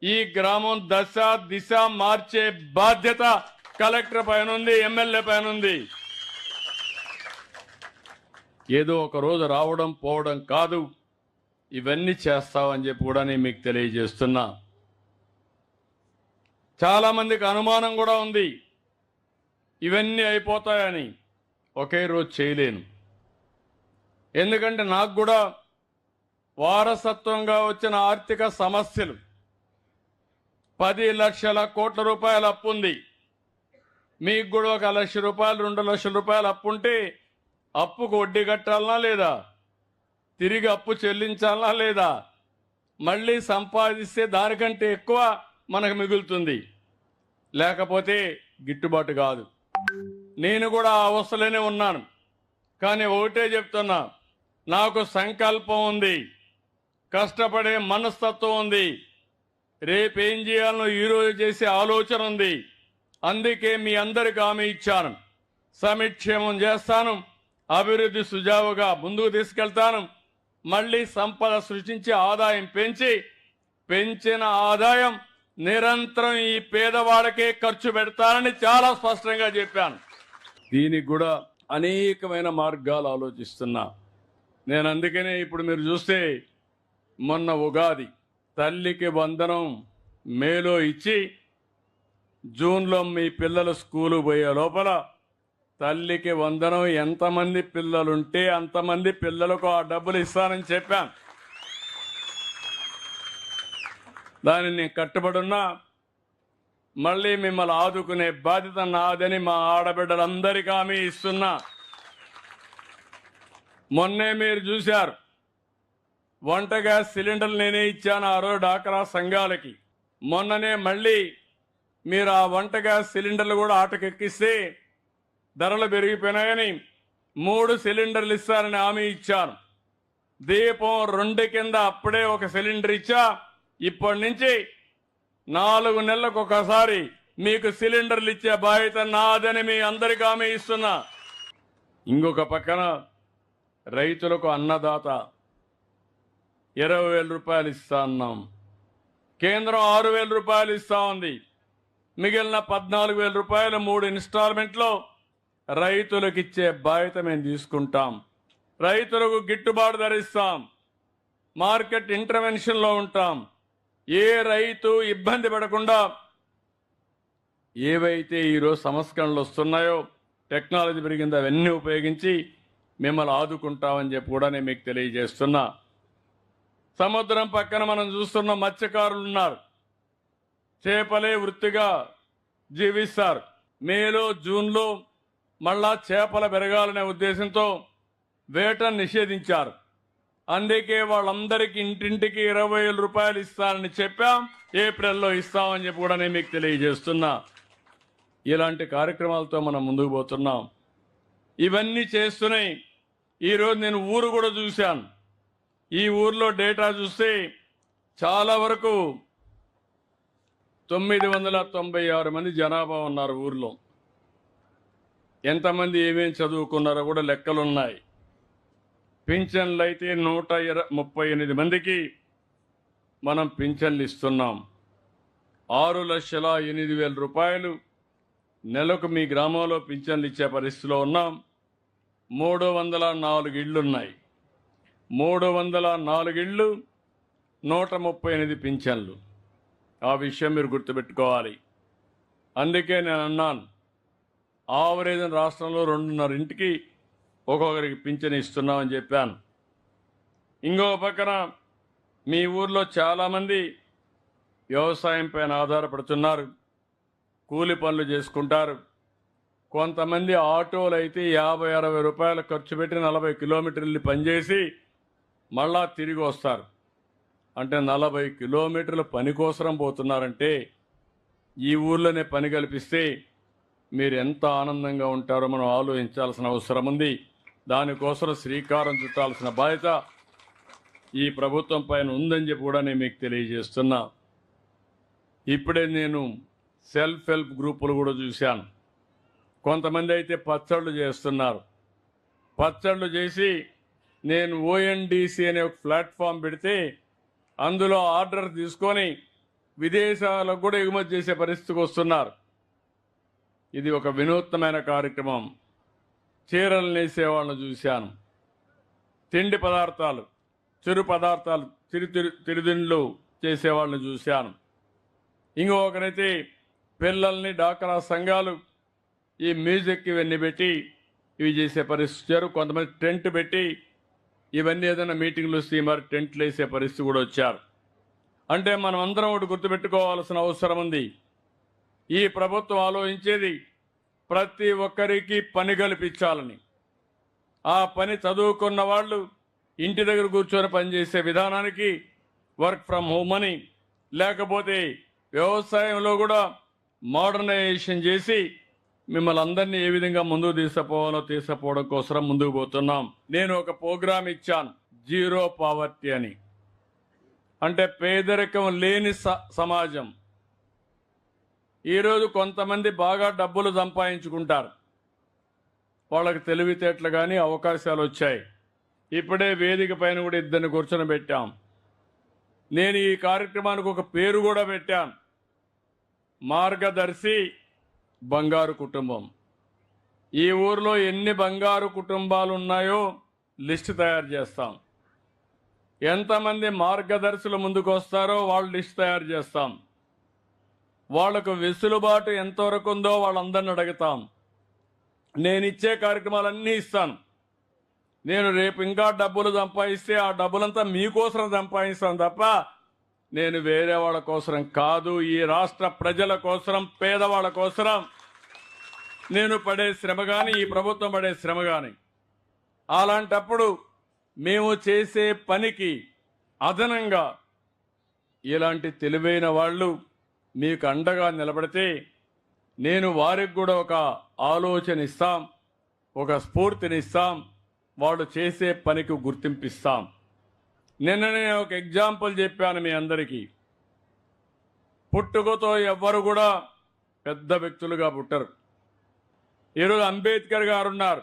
ఈ గ్రామం దశ దిశ మార్చే బాధ్యత కలెక్టర్ పైన ఉంది, ఎమ్మెల్యే పైన ఉంది. ఏదో ఒక రోజు రావడం పోవడం కాదు, ఇవన్నీ చేస్తామని చెప్పి కూడా నేను మీకు తెలియజేస్తున్నా. చాలా మందికి అనుమానం కూడా ఉంది ఇవన్నీ అయిపోతాయని. ఒకే రోజు చేయలేను. ఎందుకంటే నాకు కూడా వారసత్వంగా వచ్చిన ఆర్థిక సమస్యలు 10 లక్షల కోట్ల రూపాయల అప్పు ఉంది. మీకు కూడా 1 లక్ష రూపాయలు 2 లక్షల రూపాయలు అప్పు ఉంటే అప్పుకు వడ్డీ కట్టాలనా లేదా, తిరిగి అప్పు చెల్లించాలనా లేదా, మళ్ళీ సంపాదిస్తే దానికంటే ఎక్కువ మనకు మిగులుతుంది, లేకపోతే గిట్టుబాటు కాదు. నేను కూడా ఆ అవస్థలోనే ఉన్నాను. కానీ ఒకటే చెప్తున్నా, నాకు సంకల్పం ఉంది, కష్టపడే మనస్తత్వం ఉంది, రేపేం చేయాలనో ఈరోజు చేసే ఆలోచన ఉంది. అందుకే మీ అందరికి హామీ ఇచ్చాను. సమిక్షేమం చేస్తాను, అభివృద్ధి సుజావుగా ముందుకు తీసుకెళ్తాను. మళ్ళీ సంపద సృష్టించి ఆదాయం పెంచిన ఆదాయం నిరంతరం ఈ పేదవాడికే ఖర్చు పెడతానని చాలా స్పష్టంగా చెప్పాను. దీనికి కూడా అనేకమైన మార్గాలు ఆలోచిస్తున్నా నేను. అందుకనే ఇప్పుడు మీరు చూస్తే మొన్న ఉగాది తల్లికి వందనం మేలో ఇచ్చి జూన్లో మీ పిల్లలు స్కూలు పోయే లోపల తల్లికి వందనం ఎంతమంది పిల్లలుంటే అంతమంది పిల్లలకు ఆ డబ్బులు ఇస్తానని చెప్పాను. దాన్ని నేను కట్టుబడి ఉన్నా. మళ్ళీ మిమ్మల్ని ఆదుకునే బాధ్యత నాదని మా ఆడబిడ్డలందరికీ హామీ ఇస్తున్నా. మొన్నే మీరు చూశారు, వంట గ్యాస్ సిలిండర్లు నేనే ఇచ్చాను ఆ రోజు డాక్రా సంఘాలకి. మొన్ననే మళ్ళీ మీరు ఆ వంట గ్యాస్ సిలిండర్లు కూడా ఆటకెక్కిస్తే ధరలు పెరిగిపోయినాయని 3 సిలిండర్లు ఇస్తారని హామీ ఇచ్చాను. దీపం 2 కింద అప్పుడే 1 సిలిండర్ ఇచ్చా. ఇప్పటి నుంచి 4 నెలలకు ఒకసారి మీకు సిలిండర్లు ఇచ్చే బాధ్యత నాదని మీ అందరికీ హామీ ఇస్తున్నా. ఇంకొక పక్కన రైతులకు అన్నదాత 20,000 రూపాయలు ఇస్తా అన్నాం. కేంద్రం 6,000 రూపాయలు ఇస్తా ఉంది. మిగిలిన 14,000 రూపాయలు 3 ఇన్స్టాల్మెంట్లో రైతులకు ఇచ్చే బాధ్యత మేము తీసుకుంటాం. రైతులకు గిట్టుబాటు ధర ఇస్తాం. మార్కెట్ ఇంటర్వెన్షన్లో ఉంటాం. ఏ రైతు ఇబ్బంది పడకుండా ఏవైతే ఈరోజు సంస్కరణలు వస్తున్నాయో, టెక్నాలజీ పెరిగిందో అవన్నీ ఉపయోగించి మిమ్మల్ని ఆదుకుంటామని చెప్పి కూడా నేను మీకు తెలియజేస్తున్నా. సముద్రం పక్కన మనం చూస్తున్న మత్స్యకారులు ఉన్నారు. చేపలే వృత్తిగా జీవిస్తారు. మేలో జూన్లో మళ్ళా చేపలు పెరగాలనే ఉద్దేశంతో వేటను నిషేధించారు. అందుకే వాళ్ళందరికీ ఇంటింటికి 20,000 రూపాయలు ఇస్తానని చెప్పాం. ఏప్రిల్లో ఇస్తామని చెప్పి కూడా నేను మీకు తెలియజేస్తున్నా. ఇలాంటి కార్యక్రమాలతో మనం ముందుకు పోతున్నాం. ఇవన్నీ చేస్తున్నాయి. ఈరోజు నేను ఊరు కూడా చూశాను. ఈ ఊర్లో డేటా చూస్తే చాలా వరకు 996 మంది జనాభా ఉన్నారు ఊర్లో. ఎంతమంది ఏమేమి చదువుకున్నారో కూడా లెక్కలున్నాయి. పింఛన్లు అయితే 138 మందికి మనం పింఛన్లు ఇస్తున్నాం. 6,08,000 రూపాయలు నెలకు మీ గ్రామంలో పింఛన్లు ఇచ్చే పరిస్థితిలో ఉన్నాం. 304 ఇళ్లున్నాయి. 304 ఇళ్ళు, 138 పింఛన్లు. ఆ విషయం మీరు గుర్తుపెట్టుకోవాలి. అందుకే నేను అన్నాను, ఆవరేజ్ రాష్ట్రంలో 2.5 ఇంటికి ఒక్కొక్కరికి పింఛన్ ఇస్తున్నామని చెప్పాను. ఇంకో పక్కన మీ ఊర్లో చాలామంది వ్యవసాయం పైన ఆధారపడుతున్నారు, కూలి పనులు చేసుకుంటారు. కొంతమంది ఆటోలు అయితే 50-60 రూపాయలు ఖర్చు పెట్టి 40 కిలోమీటర్లు పనిచేసి మళ్ళా తిరిగి వస్తారు. అంటే 40 కిలోమీటర్ల పని కోసం పోతున్నారంటే ఈ ఊర్లోనే పని కల్పిస్తే మీరు ఎంత ఆనందంగా ఉంటారో మనం ఆలోచించాల్సిన అవసరం ఉంది. దానికోసం శ్రీకారం చుట్టాల్సిన బాధ్యత ఈ ప్రభుత్వం పైన ఉందని చెప్పి కూడా నేను మీకు తెలియజేస్తున్నా. ఇప్పుడే నేను సెల్ఫ్ హెల్ప్ గ్రూపులు కూడా చూశాను. కొంతమంది అయితే పచ్చళ్ళు చేస్తున్నారు. పచ్చళ్ళు చేసి నేను ఓఎన్డీసీ అనే ఒక ప్లాట్ఫామ్ పెడితే అందులో ఆర్డర్ తీసుకొని విదేశాలకు కూడా ఎగుమతి చేసే పరిస్థితికి వస్తున్నారు. ఇది ఒక వినూత్నమైన కార్యక్రమం. చీరలు నేసే వాళ్ళని చూశాను. తిండి పదార్థాలు, చిరు పదార్థాలు, చిరుతిండ్లు చేసేవాళ్ళని చూశాను. ఇంకొకరైతే పిల్లల్ని డాక్రా సంఘాలు ఈ మ్యూజిక్ ఇవన్నీ పెట్టి ఇవి చేసే పరిస్థితి. కొంతమంది టెంట్ పెట్టి ఇవన్నీ ఏదైనా మీటింగ్లు వస్తే మరి టెంట్లు వేసే పరిస్థితి కూడా వచ్చారు. అంటే మనం అందరం ఒకటి గుర్తుపెట్టుకోవాల్సిన అవసరం ఉంది. ఈ ప్రభుత్వం ఆలోచించేది ప్రతి ఒక్కరికి పని కల్పించాలని. ఆ పని చదువుకున్న వాళ్ళు ఇంటి దగ్గర కూర్చొని పనిచేసే విధానానికి వర్క్ ఫ్రమ్ హోమ్ అని, లేకపోతే వ్యవసాయంలో కూడా మోడర్నైజేషన్ చేసి మిమ్మల్ని అందరినీ ఏ విధంగా ముందుకు తీసుకుపోవడం కోసం ముందుకు పోతున్నాం. నేను ఒక ప్రోగ్రాం ఇచ్చాను, జీరో పావర్టీ అని. అంటే పేదరికం లేని సమాజం. ఈరోజు కొంతమంది బాగా డబ్బులు సంపాదించుకుంటారు. వాళ్ళకి తెలివితేటలు కానీ అవకాశాలు వచ్చాయి. ఇప్పుడే వేదిక పైన కూడా ఇద్దరిని కూర్చొని పెట్టాం. నేను ఈ కార్యక్రమానికి ఒక పేరు కూడా పెట్టాను, మార్గదర్శి బంగారు కుటుంబం. ఈ ఊర్లో ఎన్ని బంగారు కుటుంబాలు ఉన్నాయో లిస్టు తయారు చేస్తాం. ఎంతమంది మార్గదర్శులు ముందుకు వస్తారో వాళ్ళు లిస్ట్ తయారు చేస్తాం. వాళ్లకు వెసులుబాటు ఎంతవరకు ఉందో వాళ్ళందరిని అడుగుతాం. నేను ఇచ్చే కార్యక్రమాలన్నీ ఇస్తాను. నేను రేపు ఇంకా డబ్బులు సంపాదిస్తే ఆ డబ్బులంతా మీకోసం సంపాదిస్తాను తప్ప నేను వేరే వాళ్ళ కోసం కాదు. ఈ రాష్ట్ర ప్రజల కోసం, పేదవాళ్ళ కోసం నేను పడే శ్రమ కానీ, ఈ ప్రభుత్వం పడే శ్రమ కానీ. అలాంటప్పుడు మేము చేసే పనికి అదనంగా ఇలాంటి తెలివైన వాళ్ళు మీకు అండగా నిలబడితే నేను వారికి కూడా ఒక ఆలోచన ఇస్తాం, ఒక స్ఫూర్తినిస్తాం, వాళ్ళు చేసే పనికి గుర్తింపిస్తాం. నిన్ననే ఒక ఎగ్జాంపుల్ చెప్పాను మీ అందరికీ. పుట్టుకతో ఎవ్వరు కూడా పెద్ద వ్యక్తులుగా పుట్టరు. ఈరోజు అంబేద్కర్ గారు ఉన్నారు.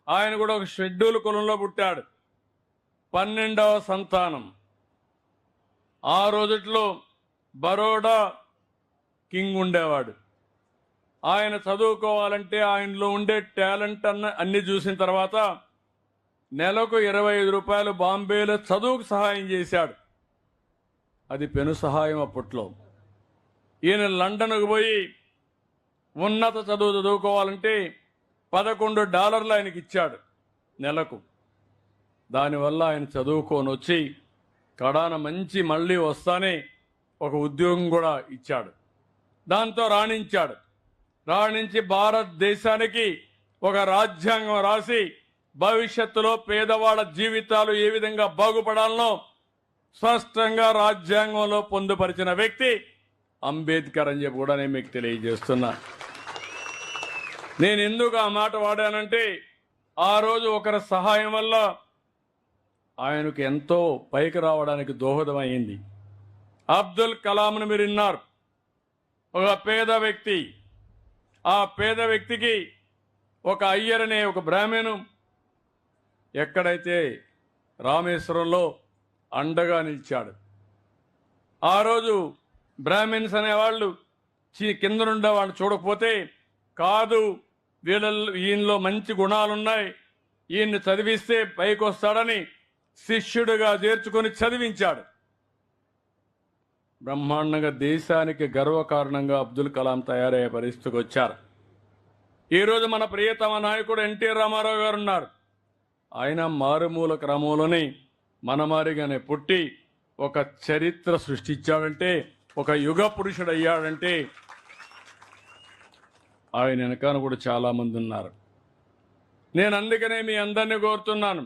ఆయన కూడా ఒక షెడ్యూల్ కులంలో పుట్టాడు, 12వ సంతానం. ఆ రోజుట్లో బరోడా కింగ్ ఉండేవాడు. ఆయన చదువుకోవాలంటే ఆయనలో ఉండే టాలెంట్ అన్ని చూసిన తర్వాత నెలకు 25 రూపాయలు బాంబేలో చదువుకు సహాయం చేశాడు. అది పెను సహాయం అప్పట్లో. ఈయన లండన్కు పోయి ఉన్నత చదువుకోవాలంటే $11 ఆయనకి ఇచ్చాడు నెలకు. దానివల్ల ఆయన చదువుకొని వచ్చి కడాన మంచి మళ్ళీ వస్తానే ఒక ఉద్యోగం కూడా ఇచ్చాడు. దాంతో రాణించాడు. రాణించి భారతదేశానికి ఒక రాజ్యాంగం రాసి భవిష్యత్తులో పేదవాళ్ళ జీవితాలు ఏ విధంగా బాగుపడాలనో స్పష్టంగా రాజ్యాంగంలో పొందుపరిచిన వ్యక్తి అంబేద్కర్ అని చెప్పి కూడా నేను మీకు తెలియజేస్తున్నా. నేను ఎందుకు ఆ మాట వాడానంటే ఆ రోజు ఒకరి సహాయం వల్ల ఆయనకు ఎంతో పైకి రావడానికి దోహదమైంది. అబ్దుల్ కలాంను మీరు విన్నారు. ఒక పేద వ్యక్తి. ఆ పేద వ్యక్తికి ఒక అయ్యర్ అనే ఒక బ్రాహ్మణు ఎక్కడైతే రామేశ్వరంలో అండగా నిలిచాడు. ఆ రోజు బ్రాహ్మిన్స్ అనేవాళ్ళు కింద నుండే వాళ్ళు చూడకపోతే కాదు, ఈయనలో మంచి గుణాలున్నాయి, ఈయన్ని చదివిస్తే పైకి వస్తాడని శిష్యుడిగా చేర్చుకొని చదివించాడు. బ్రహ్మాండంగా దేశానికి గర్వకారణంగా అబ్దుల్ కలాం తయారయ్యే పరిస్థితికి వచ్చారు. ఈరోజు మన ప్రియతమ నాయకుడు ఎన్టీ రామారావు గారు ఉన్నారు. ఆయన మారుమూల క్రమంలోనే మనమారిగానే పుట్టి ఒక చరిత్ర సృష్టించాడంటే, ఒక యుగ పురుషుడు అయ్యాడంటే ఆయన వెనకాల కూడా చాలా మంది ఉన్నారు. నేను అందుకనే మీ అందరినీ కోరుతున్నాను,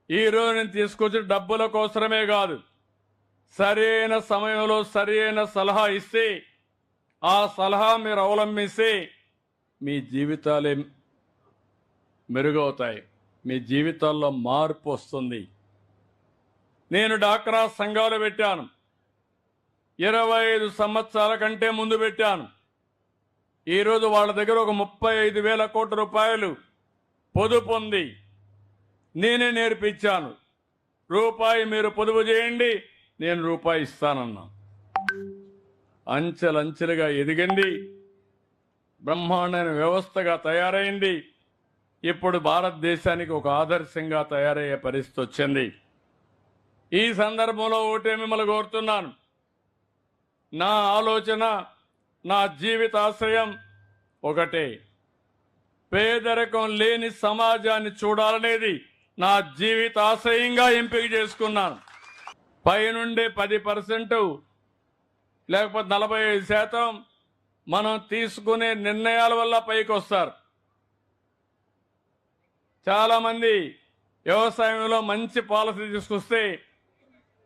ఈరోజు నేను తీసుకొచ్చిన డబ్బుల కోసమే కాదు, సరైన సమయంలో సరైన సలహా ఇస్తే ఆ సలహా మీరు అవలంబిస్తే మీ జీవితాలే మెరుగవుతాయి, మీ జీవితాల్లో మార్పు వస్తుంది. నేను డాక్రా సంఘాలు పెట్టాను, 25 సంవత్సరాల కంటే ముందు పెట్టాను. ఈరోజు వాళ్ళ దగ్గర ఒక 35,000 కోట్ల రూపాయలు పొదుపు ఉంది. నేనే నేర్పించాను, రూపాయి మీరు పొదుపు చేయండి, నేను రూపాయి ఇస్తానన్నా. అంచెలంచెలుగా ఎదిగింది, బ్రహ్మాండమైన వ్యవస్థగా తయారైంది. ఇప్పుడు భారతదేశానికి ఒక ఆదర్శంగా తయారయ్యే పరిస్థితి వచ్చింది. ఈ సందర్భంలో ఒకటే మిమ్మల్ని కోరుతున్నాను, నా ఆలోచన, నా జీవితాశయం ఒకటే, పేదరికం లేని సమాజాన్ని చూడాలనేది నా జీవితాశయంగా ఎంపిక చేసుకున్నాను. పైనుండే 10% లేకపోతే 45% మనం తీసుకునే నిర్ణయాల వల్ల పైకి వస్తారు. చాలామంది వ్యవసాయంలో మంచి పాలసీ తీసుకొస్తే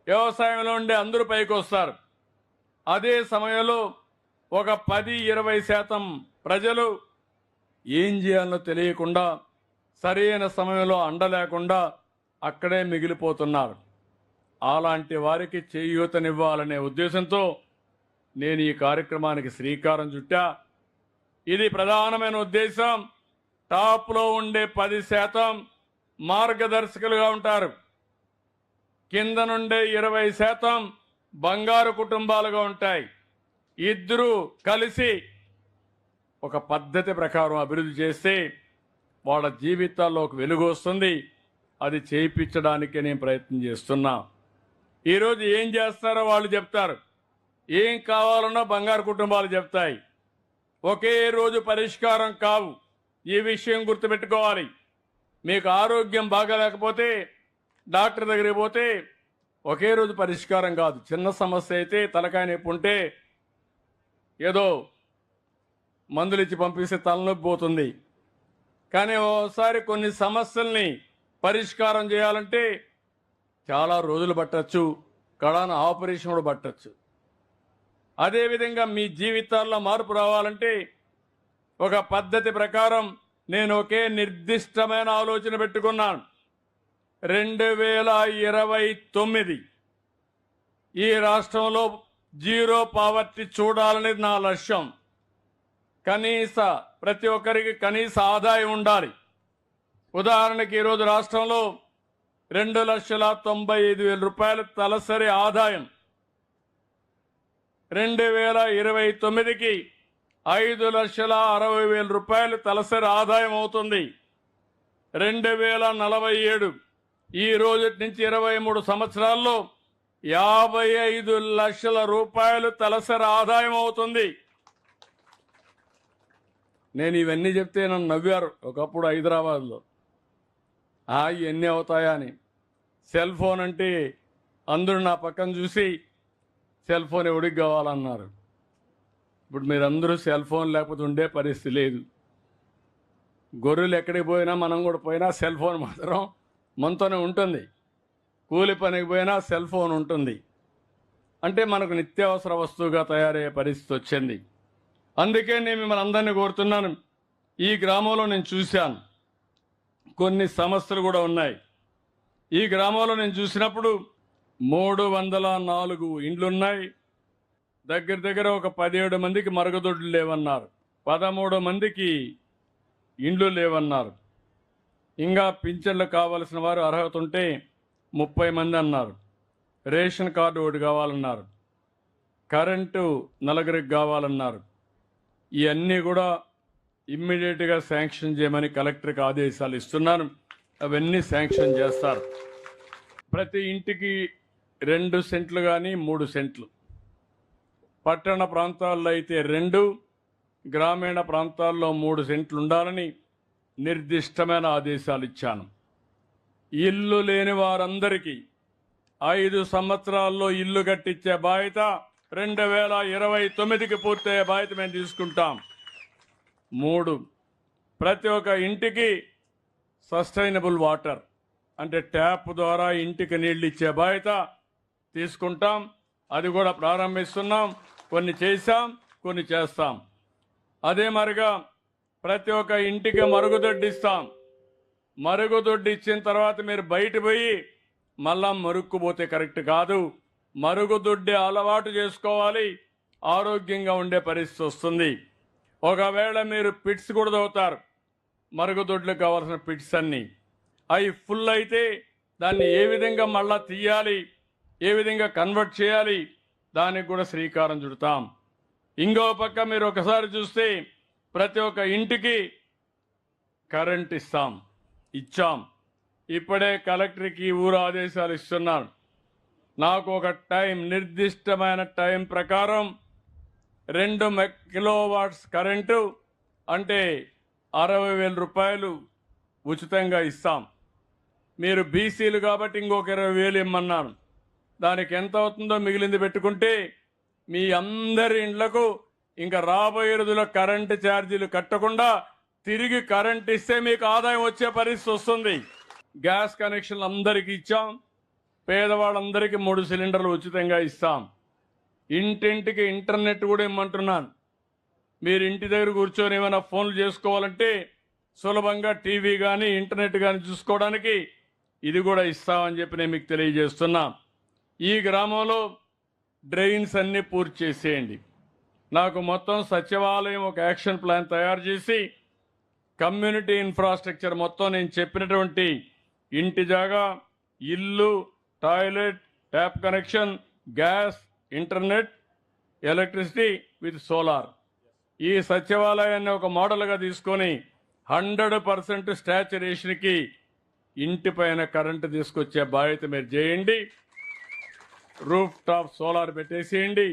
వ్యవసాయంలో ఉండే అందరూ పైకి వస్తారు. అదే సమయంలో ఒక 10-20% ప్రజలు ఏం చేయాలో తెలియకుండా, సరైన సమయంలో అండ లేకుండా అక్కడే మిగిలిపోతున్నారు. అలాంటి వారికి చేయూతనివ్వాలనే ఉద్దేశంతో నేను ఈ కార్యక్రమానికి శ్రీకారం చుట్టా. ఇది ప్రధానమైన ఉద్దేశం. టాప్లో ఉండే 10% మార్గదర్శకులుగా ఉంటారు, కింద నుండే 20% బంగారు కుటుంబాలుగా ఉంటాయి. ఇద్దరూ కలిసి ఒక పద్ధతి ప్రకారం అభివృద్ధి చేస్తే వాళ్ళ జీవితాల్లో ఒక వెలుగు వస్తుంది. అది చేయించడానికి నేను ప్రయత్నం చేస్తున్నా. ఈరోజు ఏం చేస్తారో వాళ్ళు చెప్తారు, ఏం కావాలన్నా బంగారు కుటుంబాలు చెప్తాయి. ఒకే రోజు పరిష్కారం కావు, ఈ విషయం గుర్తుపెట్టుకోవాలి. మీకు ఆరోగ్యం బాగాలేకపోతే డాక్టర్ దగ్గరికి పోతే ఒకే రోజు పరిష్కారం కాదు. చిన్న సమస్య అయితే, తలకాయ నొప్పి ఉంటే ఏదో మందులు ఇచ్చి పంపిస్తే తలనొప్పి పోతుంది. కానీ ఓసారి కొన్ని సమస్యల్ని పరిష్కారం చేయాలంటే చాలా రోజులు పట్టచ్చు, కడాన ఆపరేషన్ కూడా పట్టచ్చు. అదేవిధంగా మీ జీవితాల్లో మార్పు రావాలంటే ఒక పద్ధతి ప్రకారం నేను ఒకే నిర్దిష్టమైన ఆలోచన పెట్టుకున్నాను. 2029 ఈ రాష్ట్రంలో జీరో పావర్టీ చూడాలనేది నా లక్ష్యం. ప్రతి ఒక్కరికి కనీస ఆదాయం ఉండాలి. ఉదాహరణకి ఈరోజు రాష్ట్రంలో 2,95,000 రూపాయల తలసరి ఆదాయం, 2029కి 5,60,000 రూపాయలు తలసరి ఆదాయం అవుతుంది. 2047 ఈ రోజు నుంచి 23 సంవత్సరాల్లో 55 లక్షల రూపాయలు తలసరి ఆదాయం అవుతుంది. నేను ఇవన్నీ చెప్తే నన్ను నవ్వారు ఒకప్పుడు హైదరాబాద్లో, ఇవన్నీ అవుతాయా అని. సెల్ ఫోన్ అంటే అందరూ నా పక్కన చూసి సెల్ ఫోన్ ఎవడికి కావాలన్నారు. ఇప్పుడు మీరందరూ సెల్ ఫోన్ లేకపోతే ఉండే పరిస్థితి లేదు. గొర్రెలు ఎక్కడికి పోయినా, మనం కూడా పోయినా సెల్ ఫోన్ మాత్రం మనతోనే ఉంటుంది. కూలి పనికి పోయినా సెల్ ఫోన్ ఉంటుంది. అంటే మనకు నిత్యావసర వస్తువుగా తయారయ్యే పరిస్థితి వచ్చింది. అందుకే నేను మిమ్మల్ని అందరినీ కోరుతున్నాను, ఈ గ్రామంలో నేను చూశాను కొన్ని సమస్యలు కూడా ఉన్నాయి. ఈ గ్రామంలో నేను చూసినప్పుడు 304 ఇండ్లున్నాయి. దగ్గర ఒక 17 మందికి మరుగుదొడ్లు లేవన్నారు, 13 మందికి ఇండ్లు లేవన్నారు. ఇంకా పింఛన్లు కావాల్సిన వారు అర్హత ఉంటే 30 మంది అన్నారు. రేషన్ కార్డు ఒకటి కావాలన్నారు, కరెంటు 4 కావాలన్నారు. ఇవన్నీ కూడా ఇమ్మీడియట్గా శాంక్షన్ చేయమని కలెక్టర్కి ఆదేశాలు ఇస్తున్నాను. అవన్నీ శాంక్షన్ చేస్తారు. ప్రతి ఇంటికి 2 సెంట్లు కానీ 3 సెంట్లు, పట్టణ ప్రాంతాల్లో అయితే 2, గ్రామీణ ప్రాంతాల్లో 3 సెంట్లు ఉండాలని నిర్దిష్టమైన ఆదేశాలు ఇచ్చాను. ఇల్లు లేని వారందరికీ 5 సంవత్సరాల్లో ఇల్లు కట్టించే బాధ్యత 2029కి పూర్తయ్యే బాధ్యత మేము తీసుకుంటాం. 3, ప్రతి ఒక్క ఇంటికి సస్టైనబుల్ వాటర్, అంటే ట్యాప్ ద్వారా ఇంటికి నీళ్ళు ఇచ్చే బాధ్యత తీసుకుంటాం. అది కూడా ప్రారంభిస్తున్నాం. కొన్ని చేశాం, కొన్ని చేస్తాం. అదే మరిగా ప్రతి ఒక్క ఇంటికి మరుగుదొడ్డి ఇస్తాం. మరుగుదొడ్డి ఇచ్చిన తర్వాత మీరు బయట పోయి మళ్ళా మరుక్కుపోతే కరెక్ట్ కాదు. మరుగుదొడ్డి అలవాటు చేసుకోవాలి. ఆరోగ్యంగా ఉండే పరిస్థితి వస్తుంది. ఒకవేళ మీరు పిట్స్ కూడా తవ్వుతారు, మరుగుదొడ్లకు కావాల్సిన పిట్స్ అన్నీ అవి ఫుల్ అయితే దాన్ని ఏ విధంగా మళ్ళా తీయాలి, ఏ విధంగా కన్వర్ట్ చేయాలి, దానికి కూడా శ్రీకారం చుడతాం. ఇంకో పక్క మీరు ఒకసారి చూస్తే ప్రతి ఒక్క ఇంటికి కరెంట్ ఇచ్చాం. ఇప్పుడే కలెక్టర్కి ఊరు ఆదేశాలు ఇస్తున్నాను. నాకు ఒక నిర్దిష్టమైన టైం ప్రకారం 2 కిలోవాట్స్ కరెంటు అంటే 60,000 రూపాయలు ఉచితంగా ఇస్తాం. మీరు బీసీలు కాబట్టి ఇంకొక 20,000 ఇమ్మన్నాను. దానికి ఎంత అవుతుందో మిగిలింది పెట్టుకుంటే మీ అందరి ఇండ్లకు ఇంకా రాబోయే రోజుల్లో కరెంటు ఛార్జీలు కట్టకుండా తిరిగి కరెంట్ ఇస్తే మీకు ఆదాయం వచ్చే పరిస్థితి వస్తుంది. గ్యాస్ కనెక్షన్లు అందరికీ ఇచ్చాం. పేదవాళ్ళందరికీ 3 సిలిండర్లు ఉచితంగా ఇస్తాం. ఇంటింటికి ఇంటర్నెట్ కూడా ఇమ్మంటున్నాను. మీరు ఇంటి దగ్గర కూర్చొని ఏమైనా ఫోన్లు చేసుకోవాలంటే సులభంగా టీవీ కానీ ఇంటర్నెట్ కానీ చూసుకోవడానికి ఇది కూడా ఇస్తామని చెప్పి నేను మీకు తెలియజేస్తున్నా. ఈ గ్రామంలో డ్రైన్స్ అన్నీ పూర్తి చేసేయండి. నాకు మొత్తం సచివాలయం ఒక యాక్షన్ ప్లాన్ తయారు చేసి కమ్యూనిటీ ఇన్ఫ్రాస్ట్రక్చర్ మొత్తం నేను చెప్పినటువంటి ఇంటి జాగా, ఇల్లు, toilet, tap connection, gas, internet, electricity with solar, ఈ సచివాలయాన్ని ఒక మోడల్గా తీసుకొని 100% స్టాచ్యురేషన్కి ఇంటి పైన కరెంటు తీసుకొచ్చే బాధ్యత మీరు చేయండి. రూఫ్ టాప్ సోలార్ పెట్టేసేయండి.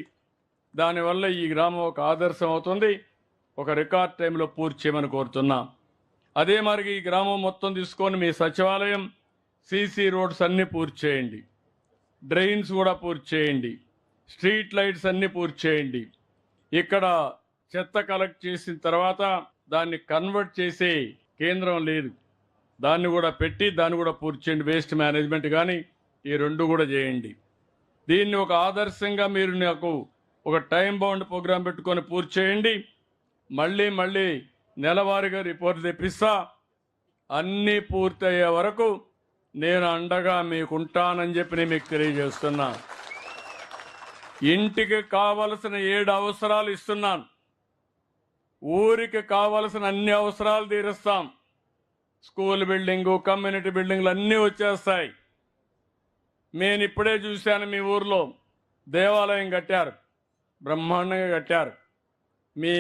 దానివల్ల ఈ గ్రామం ఒక ఆదర్శం అవుతుంది. ఒక రికార్డ్ టైంలో పూర్తి చేయమని కోరుతున్నా. అదే మరి ఈ గ్రామం మొత్తం తీసుకొని మీ సచివాలయం, సీసీ రోడ్స్ అన్నీ పూర్తి చేయండి. డ్రైన్స్ కూడా పూర్తి చేయండి. స్ట్రీట్ లైట్స్ అన్నీ పూర్తి చేయండి. ఇక్కడ చెత్త కలెక్ట్ చేసిన తర్వాత దాన్ని కన్వర్ట్ చేసే కేంద్రం లేదు, దాన్ని కూడా పెట్టి దాన్ని కూడా పూర్తి చేయండి. వేస్ట్ మేనేజ్మెంట్ కానీ ఈ 2 కూడా చేయండి. దీన్ని ఒక ఆదర్శంగా మీరు నాకు ఒక టైం బౌండ్ ప్రోగ్రాం పెట్టుకొని పూర్తి చేయండి. మళ్ళీ నెలవారీగా రిపోర్ట్ తెప్పిస్తా. అన్నీ పూర్తయ్యే వరకు నేను అండగా మీకుంటానని చెప్పి నేను మీకు తెలియజేస్తున్నా. ఇంటికి కావలసిన 7 అవసరాలు ఇస్తున్నాను. ఊరికి కావలసిన అన్ని అవసరాలు తీరుస్తాం. స్కూల్ బిల్డింగు, కమ్యూనిటీ బిల్డింగ్లు అన్నీ వచ్చేస్తాయి. నేను ఇప్పుడే చూశాను, మీ ఊర్లో దేవాలయం కట్టారు, బ్రహ్మాండంగా కట్టారు. మీ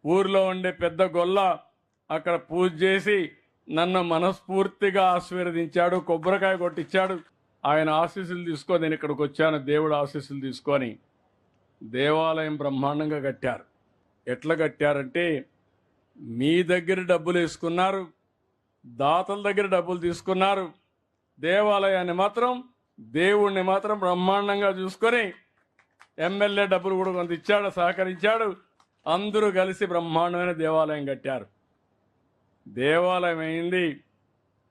ఊర్లో ఉండే పెద్ద గొల్ల అక్కడ పూజ చేసి నన్ను మనస్ఫూర్తిగా ఆశీర్వదించాడు, కొబ్బరికాయ కొట్టించాడు. ఆయన ఆశీస్సులు తీసుకొని నేను ఇక్కడికి వచ్చాను, దేవుడు ఆశీస్సులు తీసుకొని. దేవాలయం బ్రహ్మాండంగా కట్టారు. ఎట్లా కట్టారంటే మీ దగ్గర డబ్బులు వేసుకున్నారు, దాతల దగ్గర డబ్బులు తీసుకున్నారు. దేవాలయాన్ని మాత్రం, దేవుణ్ణి మాత్రం బ్రహ్మాండంగా చూసుకొని ఎమ్మెల్యే డబ్బులు కూడా కొంత ఇచ్చాడు, సహకరించాడు. అందరూ కలిసి బ్రహ్మాండమైన దేవాలయం కట్టారు. దేవాలయం అయింది,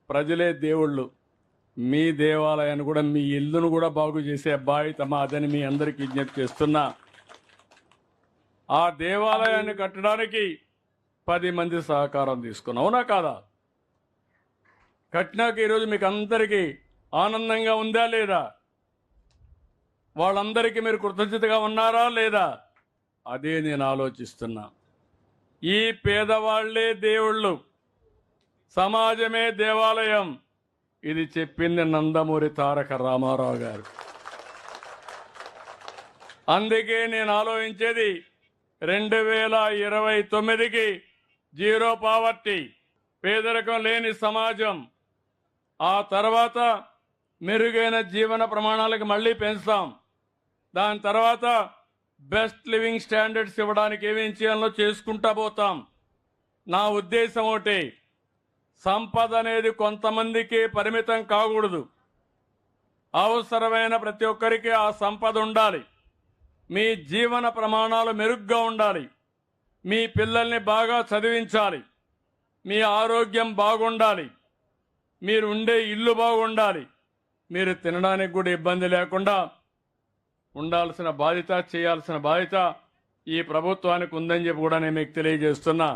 ప్రజలే దేవుళ్ళు. మీ దేవాలయాన్ని కూడా, మీ ఇల్లును కూడా బాగు చేసే బాధ్యత మాదని మీ అందరికీ విజ్ఞప్తి చేస్తున్నా. ఆ దేవాలయాన్ని కట్టడానికి 10 మంది సహకారం తీసుకున్నాం, అవునా కాదా? కట్టినాక ఈరోజు మీకు అందరికీ ఆనందంగా ఉందా లేదా? వాళ్ళందరికీ మీరు కృతజ్ఞతగా ఉన్నారా లేదా? అదే నేను ఆలోచిస్తున్నా. ఈ పేదవాళ్లే దేవుళ్ళు, సమాజమే దేవాలయం. ఇది చెప్పింది నందమూరి తారక రామారావు గారు. అందుకే నేను ఆలోచించేది 2029కి జీరో పావర్టీ, పేదరికం లేని సమాజం. ఆ తర్వాత మెరుగైన జీవన ప్రమాణాలకు మళ్ళీ పెంచుతాం. దాని తర్వాత బెస్ట్ లివింగ్ స్టాండర్డ్స్ ఇవ్వడానికి ఏమేం చేయాలో చేసుకుంటా పోతాం. నా ఉద్దేశం ఒకటి, సంపద అనేది కొంతమందికి పరిమితం కాకూడదు. అవసరమైన ప్రతి ఒక్కరికి ఆ సంపద ఉండాలి. మీ జీవన ప్రమాణాలు మెరుగ్గా ఉండాలి. మీ పిల్లల్ని బాగా చదివించాలి. మీ ఆరోగ్యం బాగుండాలి. మీరు ఉండే ఇల్లు బాగుండాలి, మీరు తినడానికి కూడా ఇబ్బంది లేకుండా ఉండాల్సిన బాధ్యత, చేయాల్సిన బాధ్యత ఈ ప్రభుత్వానికి ఉందని చెప్పి కూడా నేను మీకు తెలియజేస్తున్నా.